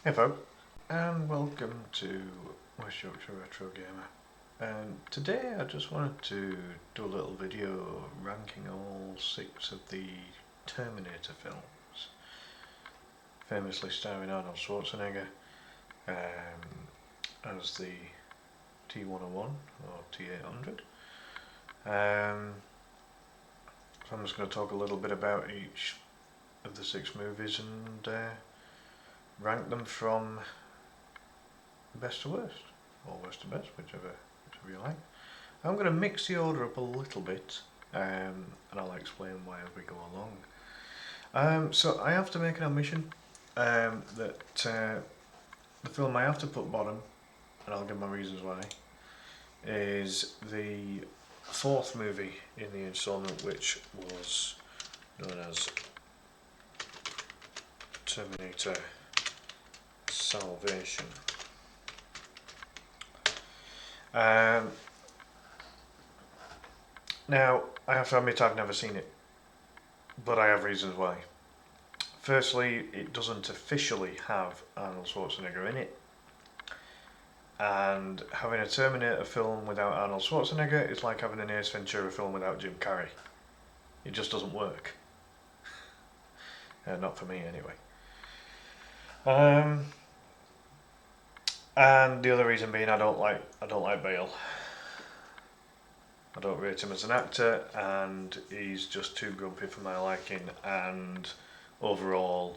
Hey folks, and welcome to West Yorkshire Retro Gamer. Today I just wanted to do a little video ranking all 6 of the Terminator films, famously starring Arnold Schwarzenegger as the T-101 or T-800. So I'm just going to talk a little bit about each of the 6 movies and rank them from best to worst, or worst to best, whichever you like. I'm going to mix the order up a little bit, and I'll explain why as we go along. So I have to make an admission that the film I have to put bottom, and I'll give my reasons why, is the 4th movie in the instalment, which was known as Terminator Salvation. Now, I have to admit I've never seen it, but I have reasons why. Firstly, it doesn't officially have Arnold Schwarzenegger in it, and having a Terminator film without Arnold Schwarzenegger is like having an Ace Ventura film without Jim Carrey. It just doesn't work. Not for me, anyway. And the other reason being I don't like Bale. I don't rate him as an actor, and he's just too grumpy for my liking, and overall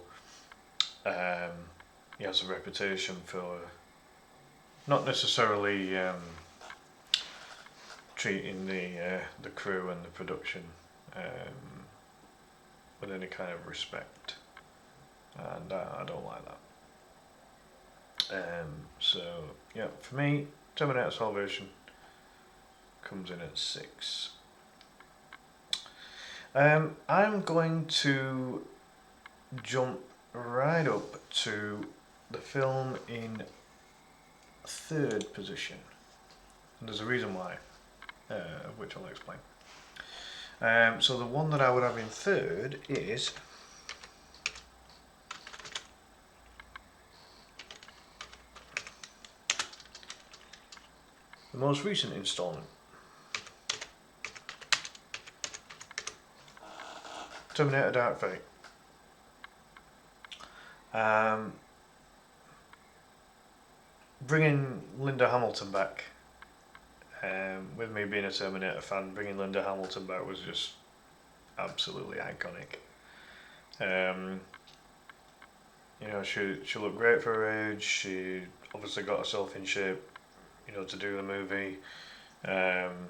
he has a reputation for not necessarily treating the crew and the production with any kind of respect, and I don't like that. So yeah, for me, Terminator Salvation comes in at 6. I'm going to jump right up to the film in 3rd position, and there's a reason why, which I'll explain. So the one that I would have in 3rd is the most recent instalment, Terminator Dark Fate. Bringing Linda Hamilton back, with me being a Terminator fan, bringing Linda Hamilton back was just absolutely iconic. She looked great for her age. She obviously got herself in shape, to do the movie. And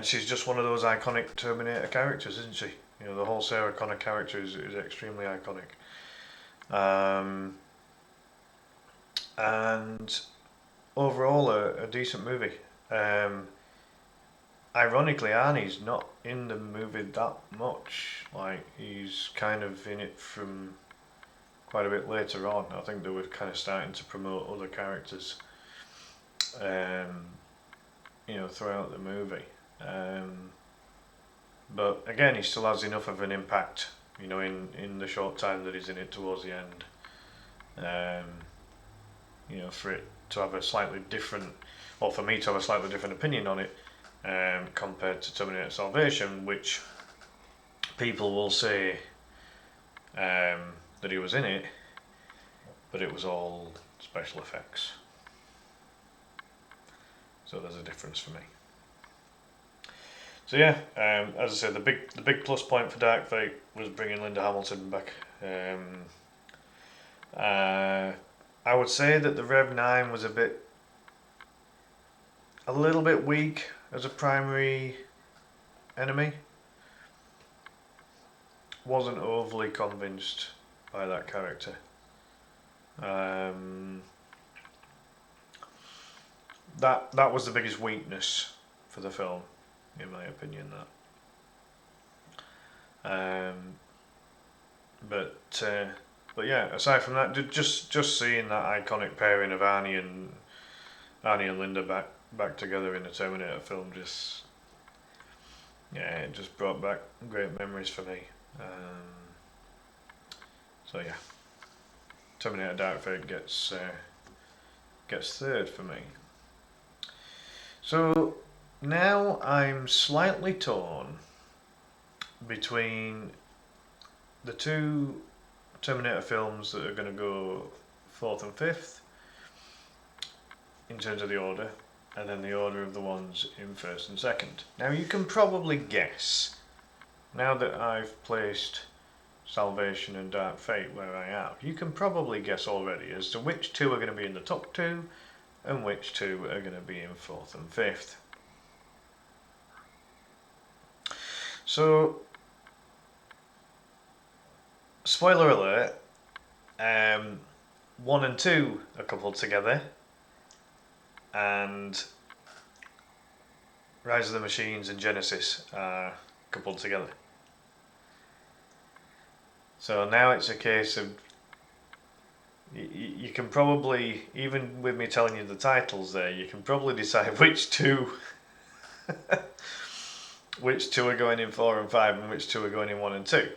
she's just one of those iconic Terminator characters, isn't she? The whole Sarah Connor character is extremely iconic. And overall, a decent movie. Ironically, Arnie's not in the movie that much. Like, he's kind of in it from quite a bit later on. I think they were kind of starting to promote other characters, throughout the movie. But again, he still has enough of an impact, in the short time that he's in it towards the end. For it to have a slightly different, or for me to have a slightly different opinion on it, compared to Terminator Salvation, which people will say that he was in it, but it was all special effects. So there's a difference for me. So yeah, as I said, the big plus point for Dark Fate was bringing Linda Hamilton back. I would say that the Rev 9 was a little bit weak as a primary enemy. Wasn't overly convinced by that character. That was the biggest weakness for the film, in my opinion. But yeah, aside from that, just seeing that iconic pairing of Arnie and Linda back together in a Terminator film, it just brought back great memories for me. So yeah, Terminator Dark Fate gets third for me. So now I'm slightly torn between the two Terminator films that are going to go fourth and fifth in terms of the order, and then the order of the ones in first and second. Now you can probably guess, now that I've placed Salvation and Dark Fate where I have, you can probably guess already as to which two are going to be in the top two and which two are going to be in fourth and fifth. So, spoiler alert, 1 and 2 are coupled together, and Rise of the Machines and Genesis are coupled together. So now it's a case of, you can probably, even with me telling you the titles there, you can probably decide which two which two are going in 4 and 5 and which two are going in 1 and 2.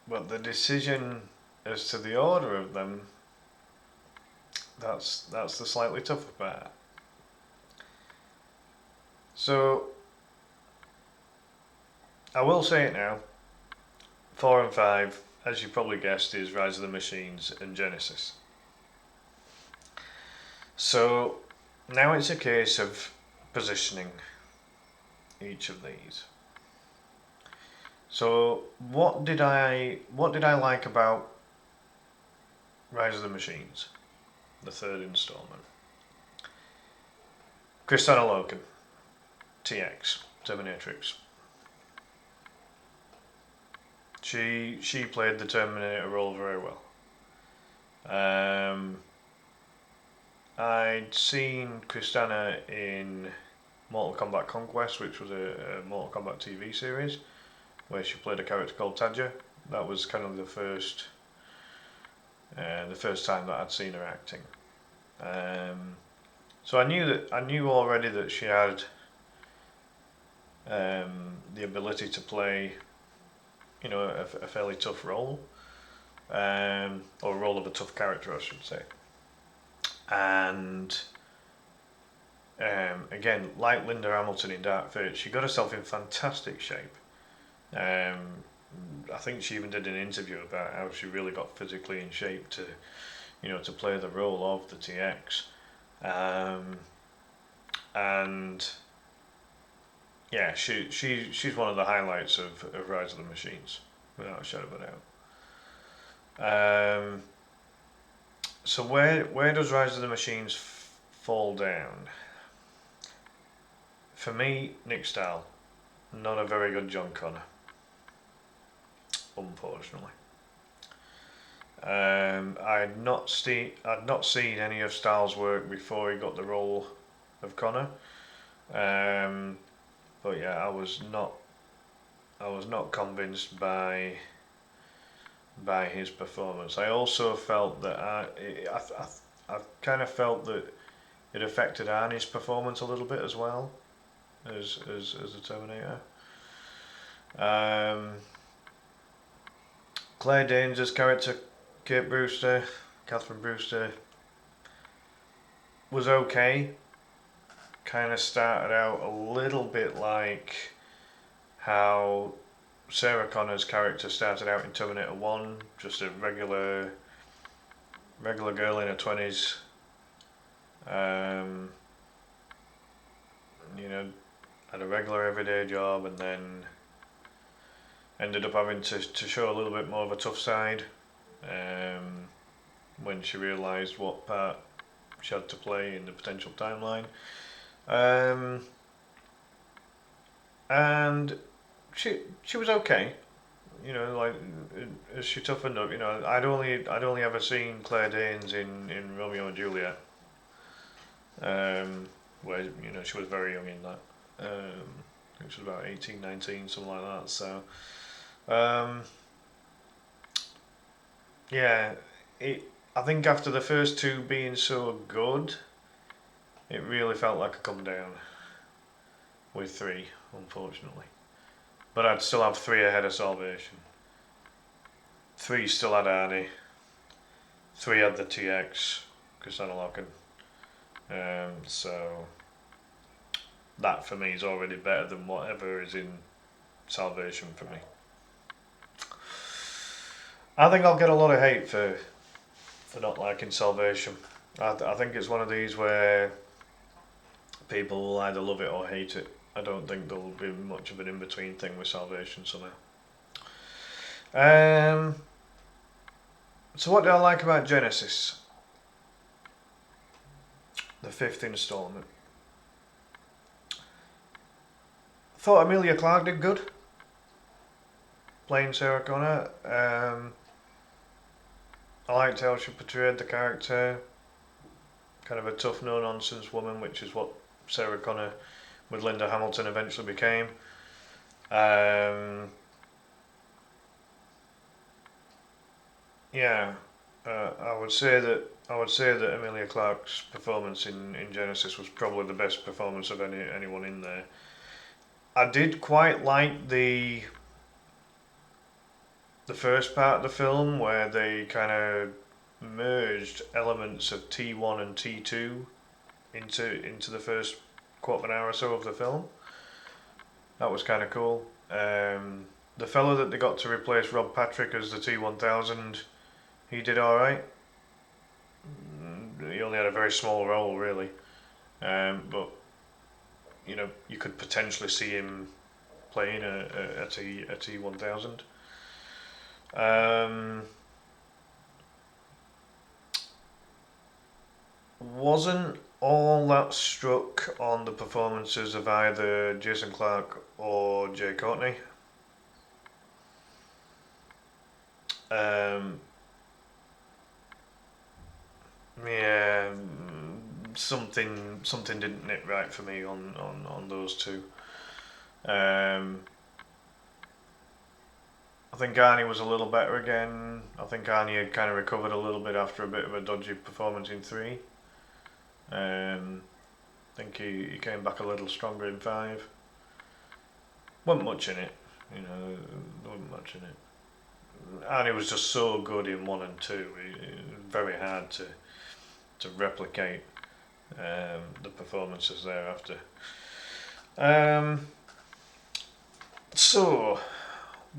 But the decision as to the order of them, that's the slightly tougher part. So I will say it now, 4 and 5, as you probably guessed, is Rise of the Machines and Genesis. So now it's a case of positioning each of these. So what did I like about Rise of the Machines, the third installment? Kristanna Loken, TX, Terminatrix. She played the Terminator role very well. I'd seen Kristanna in Mortal Kombat Conquest, which was a Mortal Kombat TV series, where she played a character called Tadja. That was kind of the first time that I'd seen her acting. So I knew already that she had the ability to play, a fairly tough role, or a role of a tough character, I should say. And again, like Linda Hamilton in Dark Fate, she got herself in fantastic shape. I think she even did an interview about how she really got physically in shape to play the role of the TX. And yeah, she's one of the highlights of Rise of the Machines, without a shadow of a doubt. So where does Rise of the Machines fall down? For me, Nick Stahl, not a very good John Connor, unfortunately. I'd not seen any of Stahl's work before he got the role of Connor. But yeah, I was not convinced by his performance. I also felt that I kind of felt that it affected Arnie's performance a little bit as well as the Terminator. Claire Danes' character, Catherine Brewster, was okay. Kind of started out a little bit like how Sarah Connor's character started out in Terminator 1, just a regular girl in her 20s. Had a regular everyday job, and then ended up having to show a little bit more of a tough side when she realised what part she had to play in the potential timeline. And she was okay, as she toughened up. I'd only ever seen Claire Danes in Romeo and Juliet, where she was very young in that. I think she was about 18, 19, something like that. So, yeah, I think after the first two being so good, it really felt like a come down with 3, unfortunately. but I'd still have 3 ahead of Salvation. 3 still had Arnie. 3 had the TX, Cristiano Loken. So that for me is already better than whatever is in Salvation for me. I think I'll get a lot of hate for not liking Salvation. I think it's one of these where people will either love it or hate it. I don't think there'll be much of an in-between thing with Salvation somehow. So what do I like about Genesis? The 5th instalment. I thought Emilia Clarke did good, playing Sarah Connor. I liked how she portrayed the character, kind of a tough, no-nonsense woman, which is what Sarah Connor with Linda Hamilton eventually became. Yeah, I would say that Emilia Clarke's performance in Genesis was probably the best performance of anyone in there. I did quite like the first part of the film where they kind of merged elements of T1 and T2 into the first quarter of an hour or so of the film. That was kind of cool. The fellow that they got to replace Rob Patrick as the T1000, he did alright. He only had a very small role, really. But, you know, you could potentially see him playing a T1000. Wasn't all that struck on the performances of either Jason Clarke or Jay Courtney. Yeah, something didn't knit right for me on those two. I think Arnie was a little better again. I think Arnie had kind of recovered a little bit after a bit of a dodgy performance in 3. I think he came back a little stronger in 5. Wasn't much in it, you know, there wasn't much in it. Arnie was just so good in 1 and 2, it was very hard to replicate the performances thereafter. So,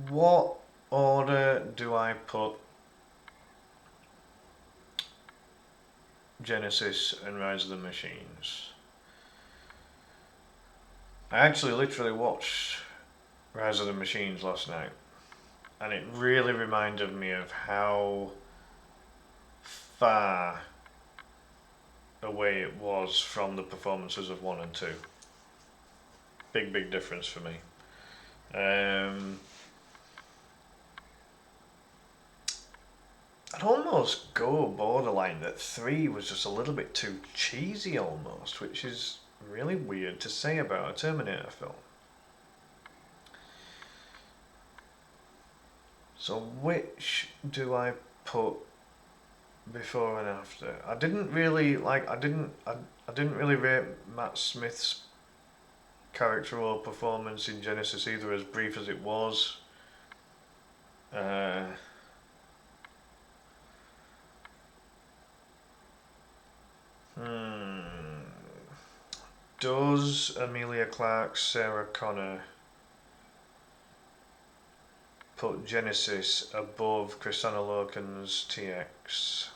what order do I put Genesis and Rise of the Machines? I actually literally watched Rise of the Machines last night, and it really reminded me of how far away it was from the performances of 1 and 2. Big difference for me. I'd almost go borderline that 3 was just a little bit too cheesy almost, which is really weird to say about a Terminator film. So which do I put before and after? I didn't really rate Matt Smith's character or performance in Genesis either, as brief as it was. Does Emilia Clarke, Sarah Connor put Genesis above Cristiano Loken's TX?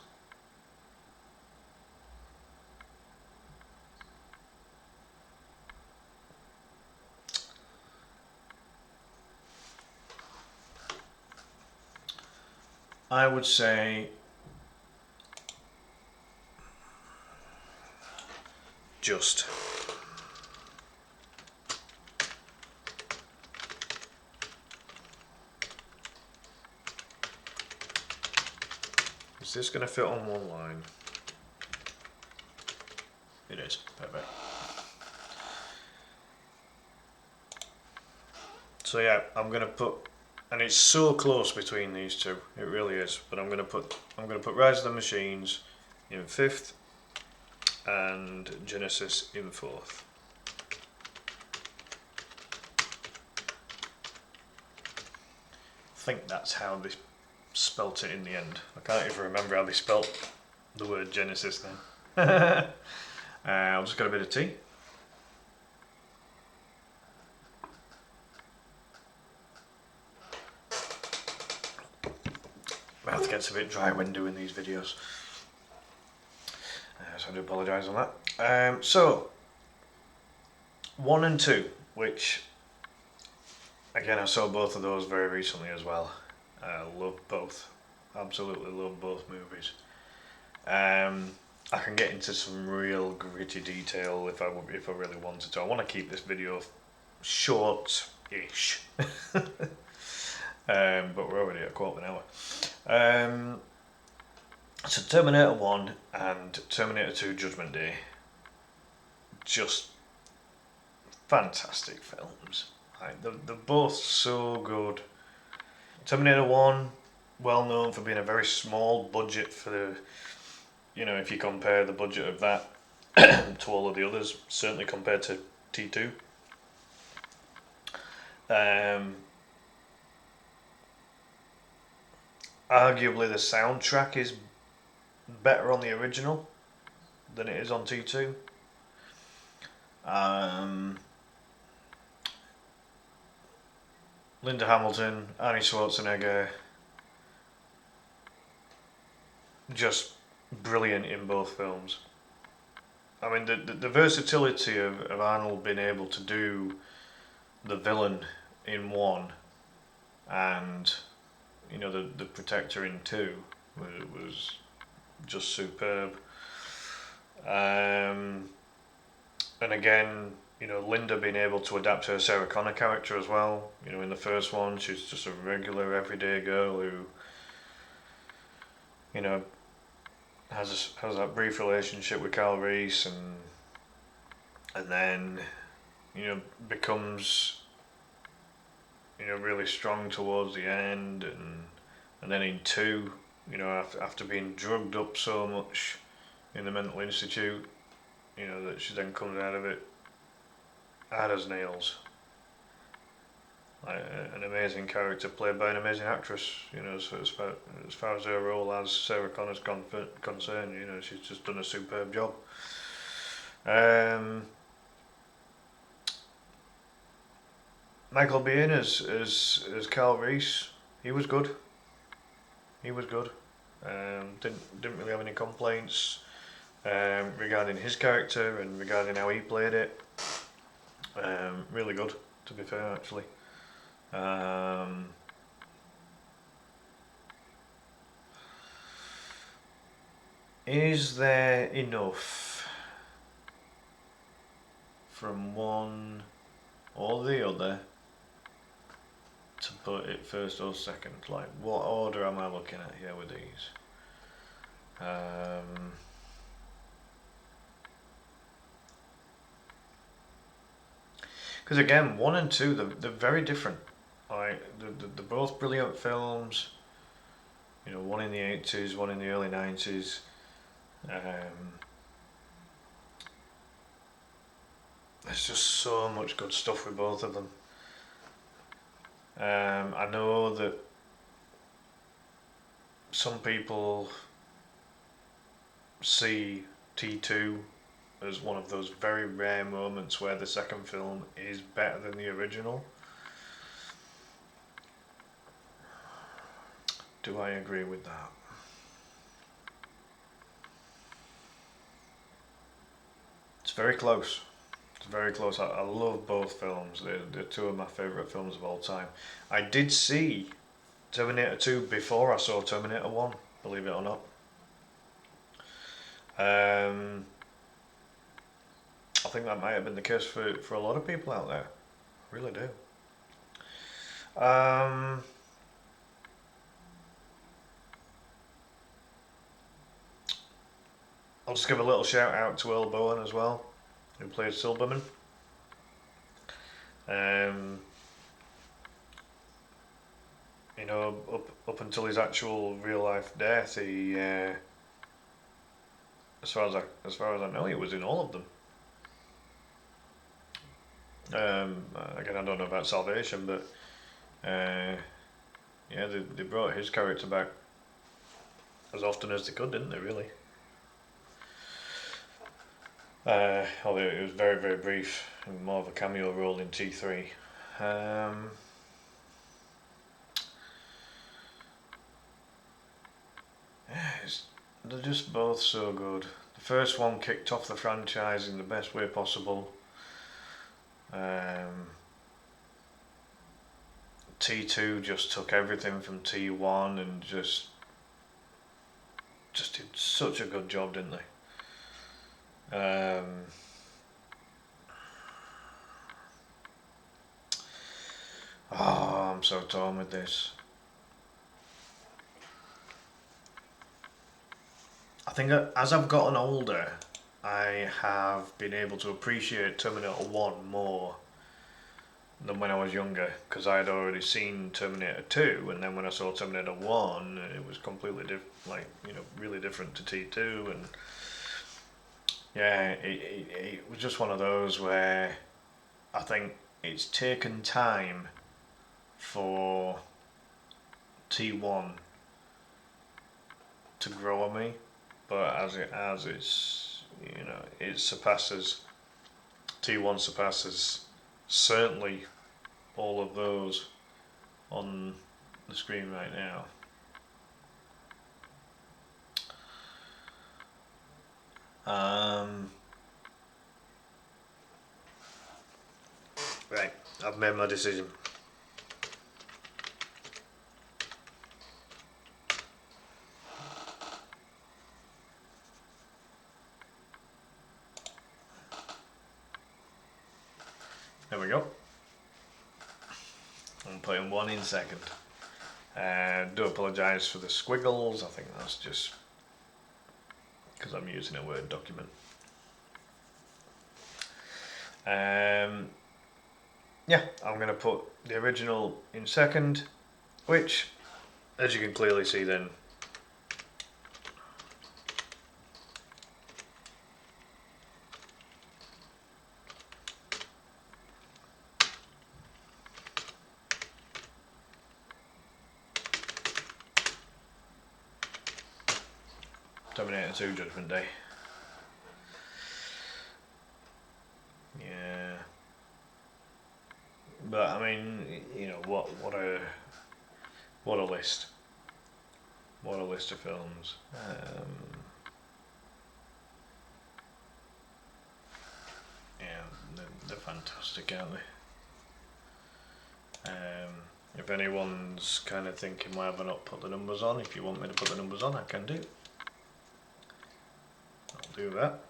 I would say just. Is this going to fit on one line? It is. Perfect. So yeah, I'm going to put, and it's so close between these two, it really is. But I'm going to put Rise of the Machines in 5th and Genesis in 4th. think that's how they spelt it in the end. I can't even remember how they spelt the word Genesis then. I'll just get a bit of tea. Mouth gets a bit dry when doing these videos, so I do apologise on that. So 1 and 2, which again I saw both of those very recently as well. I love both, absolutely love both movies. I can get into some real gritty detail if I really wanted to. I want to keep this video short-ish, but we're already at a quarter of an hour. So Terminator 1 and Terminator 2 Judgment Day, just fantastic films. Like, they're both so good. Terminator 1, well known for being a very small budget for the, if you compare the budget of that to all of the others, certainly compared to T2. Arguably the soundtrack is better on the original than it is on T2. Linda Hamilton, Arnie Schwarzenegger, just brilliant in both films. I mean, the versatility of Arnold being able to do the villain in 1 and the Protector in 2 was just superb. And again, Linda being able to adapt her Sarah Connor character as well. In the first one, she's just a regular everyday girl who has that brief relationship with Kyle Reese, and then becomes really strong towards the end, and then in 2, after being drugged up so much in the mental institute, that she then comes out of it hard as nails. An amazing character played by an amazing actress. So as far as her role as Sarah Connor's concerned, she's just done a superb job. Michael Biehn as Kyle Reese, he was good. Didn't really have any complaints regarding his character and regarding how he played it. Really good, to be fair, actually. Is there enough from one or the other to put it first or second? Like, what order am I looking at here with these? Because again, 1 and 2, they're very different. Like, they're both brilliant films. One in the 80s, one in the early 90s. There's just so much good stuff with both of them. I know that some people see T2 as one of those very rare moments where the second film is better than the original. Do I agree with that? It's very close. It's very close. I love both films. They're 2 of my favourite films of all time. I did see Terminator 2 before I saw Terminator 1, believe it or not. I think that might have been the case for a lot of people out there. I really do. I'll just give a little shout out to Earl Bowen as well, who played Silberman. Up until his actual real life death, he, as far as I know, he was in all of them. Again, I don't know about Salvation, but yeah, they brought his character back as often as they could, didn't they? Really. Although it was very, very brief, more of a cameo role in T3. They're just both so good. The first one kicked off the franchise in the best way possible. T2 just took everything from T1 and just did such a good job, didn't they? I'm so torn with this. I think as I've gotten older, I have been able to appreciate Terminator 1 more than when I was younger, because I had already seen Terminator 2, and then when I saw Terminator 1, it was completely really different to T2, and yeah, it was just one of those where I think it's taken time for T1 to grow on me, but as it's it surpasses T1 surpasses certainly all of those on the screen right now. Right, I've made my decision. There we go. I'm putting 1 in second. Do apologise for the squiggles, I think that's just because I'm using a Word document. Yeah, I'm going to put the original in second, which, as you can clearly see then, Terminator 2 Judgment Day. Yeah. But I mean, what a list. What a list of films. Yeah, they're fantastic, aren't they? If anyone's kind of thinking, why have I not put the numbers on? If you want me to put the numbers on, I can do. I'll do that.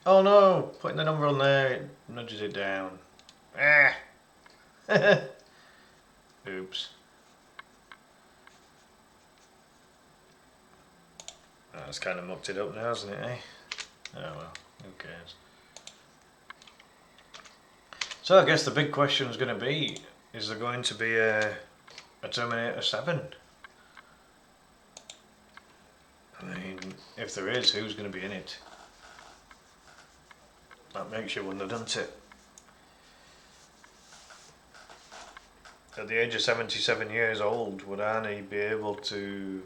Oh no! Putting the number on there, it nudges it down. Ah! Oops. That's kind of mucked it up now, hasn't it, eh? Oh well, who cares? So I guess the big question is going to be, is there going to be a Terminator 7? I mean, if there is, who's going to be in it? That makes you wonder, doesn't it? At the age of 77 years old, would Arnie be able to,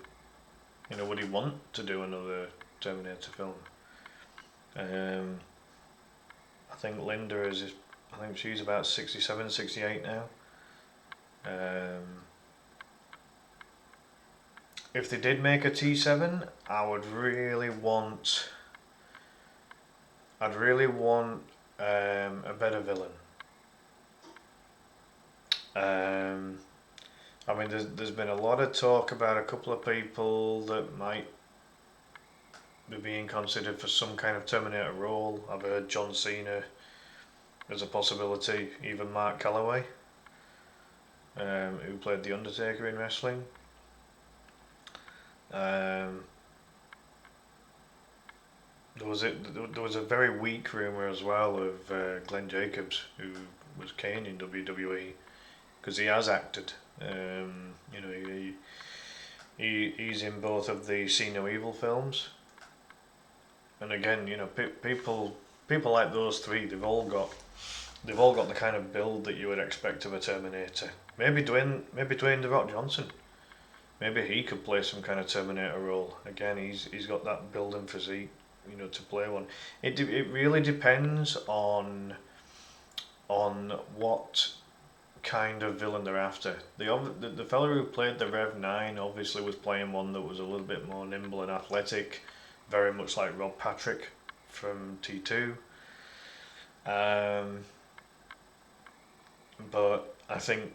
would he want to do another Terminator film? I think Linda I think she's about 67, 68 now. If they did make a T7, I'd really want a better villain. I mean, there's been a lot of talk about a couple of people that might be being considered for some kind of Terminator role. I've heard John Cena as a possibility, even Mark Calloway, who played The Undertaker in wrestling. There was a very weak rumour as well of Glenn Jacobs, who was Kane in WWE, because he has acted. He's in both of the See No Evil films, and again, people like those three, they've all got they've all got the kind of build that you would expect of a Terminator. Maybe Dwayne The Rock Johnson. Maybe he could play some kind of Terminator role. Again, he's got that build and physique, you know, to play one. It really depends on what kind of villain they're after. The fellow who played the Rev 9 obviously was playing one that was a little bit more nimble and athletic, very much like Rob Patrick from T2. But I think,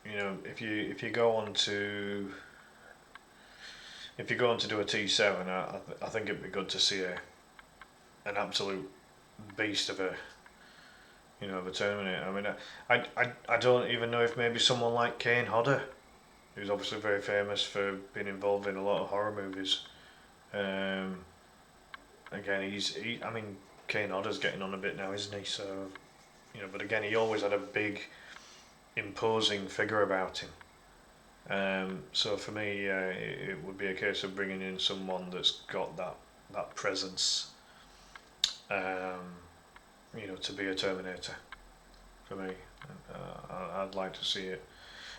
you know, if you go on to do a T7, I think it'd be good to see an absolute beast of a, you know, of a Terminator. I mean, I don't even know if maybe someone like Kane Hodder, who's obviously very famous for being involved in a lot of horror movies. Again, I mean, Kane Hodder's getting on a bit now, isn't he? So, you know, but again, he always had a big, imposing figure about him. So for me, it would be a case of bringing in someone that's got that presence, you know, to be a Terminator. For me, I'd like to see it.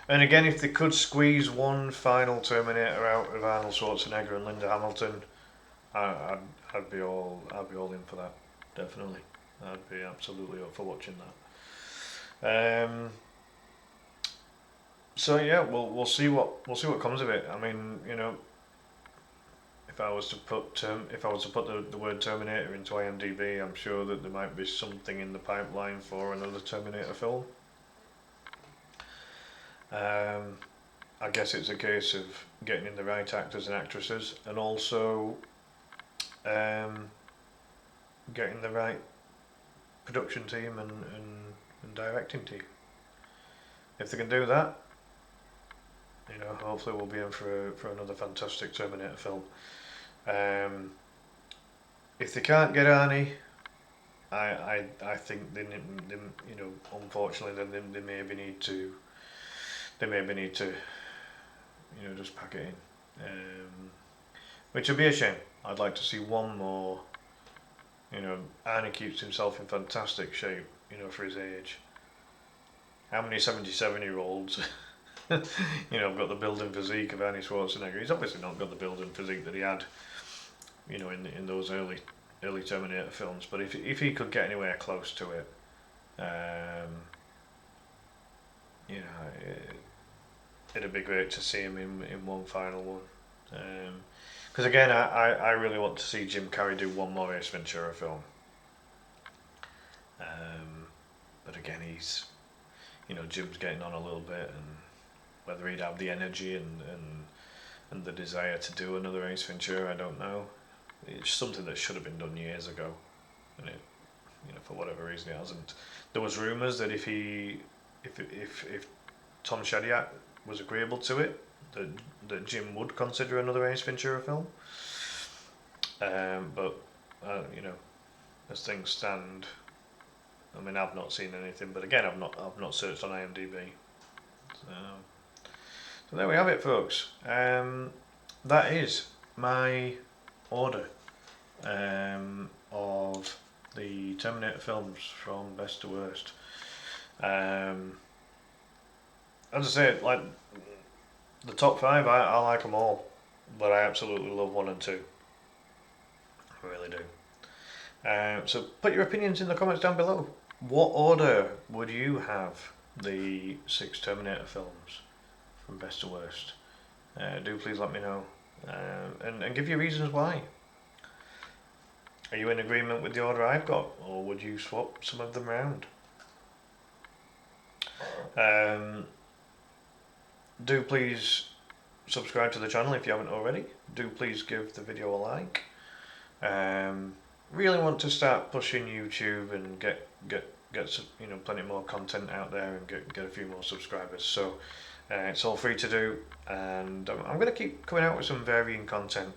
And again, if they could squeeze one final Terminator out of Arnold Schwarzenegger and Linda Hamilton, I'd be all in for that. Definitely, I'd be absolutely up for watching that. So yeah, we'll see what comes of it. I mean, you know, if I was to put the word Terminator into IMDb, I'm sure that there might be something in the pipeline for another Terminator film. I guess it's a case of getting in the right actors and actresses, and also getting the right production team and directing team. If they can do that, you know, hopefully we'll be in for another fantastic Terminator film. If they can't get Arnie, I think they you know, unfortunately they maybe need to you know, just pack it in, which would be a shame. I'd like to see one more. You know, Arnie keeps himself in fantastic shape, you know, for his age. How many 77-year-olds you know, have got the build and physique of Arnie Schwarzenegger? He's obviously not got the build and physique that he had, you know, in those early Terminator films. But if he could get anywhere close to it, you know, it'd be great to see him in one final one. Because again, I really want to see Jim Carrey do one more Ace Ventura film. But again, he's, you know, Jim's getting on a little bit, and whether he'd have the energy and the desire to do another Ace Ventura, I don't know. It's something that should have been done years ago, and it, you know, for whatever reason it hasn't. There was rumours that if Tom Shadyac was agreeable to it, that Jim would consider another Ace Ventura film. But you know, as things stand, I mean, I've not seen anything. But again, I've not searched on IMDb. So there we have it, folks. That is my order of the Terminator films from best to worst. As I say, like the top 5, I like them all, but I absolutely love 1 and 2. I really do. So put your opinions in the comments down below. What order would you have the 6 Terminator films from best to worst? Do please let me know, and give your reasons why. Are you in agreement with the order I've got, or would you swap some of them around? Do please subscribe to the channel if you haven't already. Do please give the video a like. Really want to start pushing YouTube and get some, you know, plenty more content out there and get a few more subscribers. So it's all free to do, and I'm going to keep coming out with some varying content,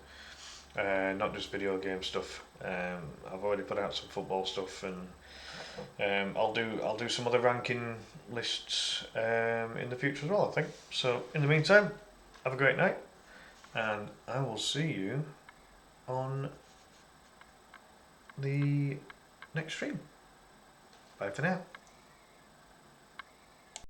not just video game stuff. I've already put out some football stuff, and I'll do some other ranking lists in the future as well, I think. So in the meantime, have a great night, and I will see you on the next stream. Bye for now.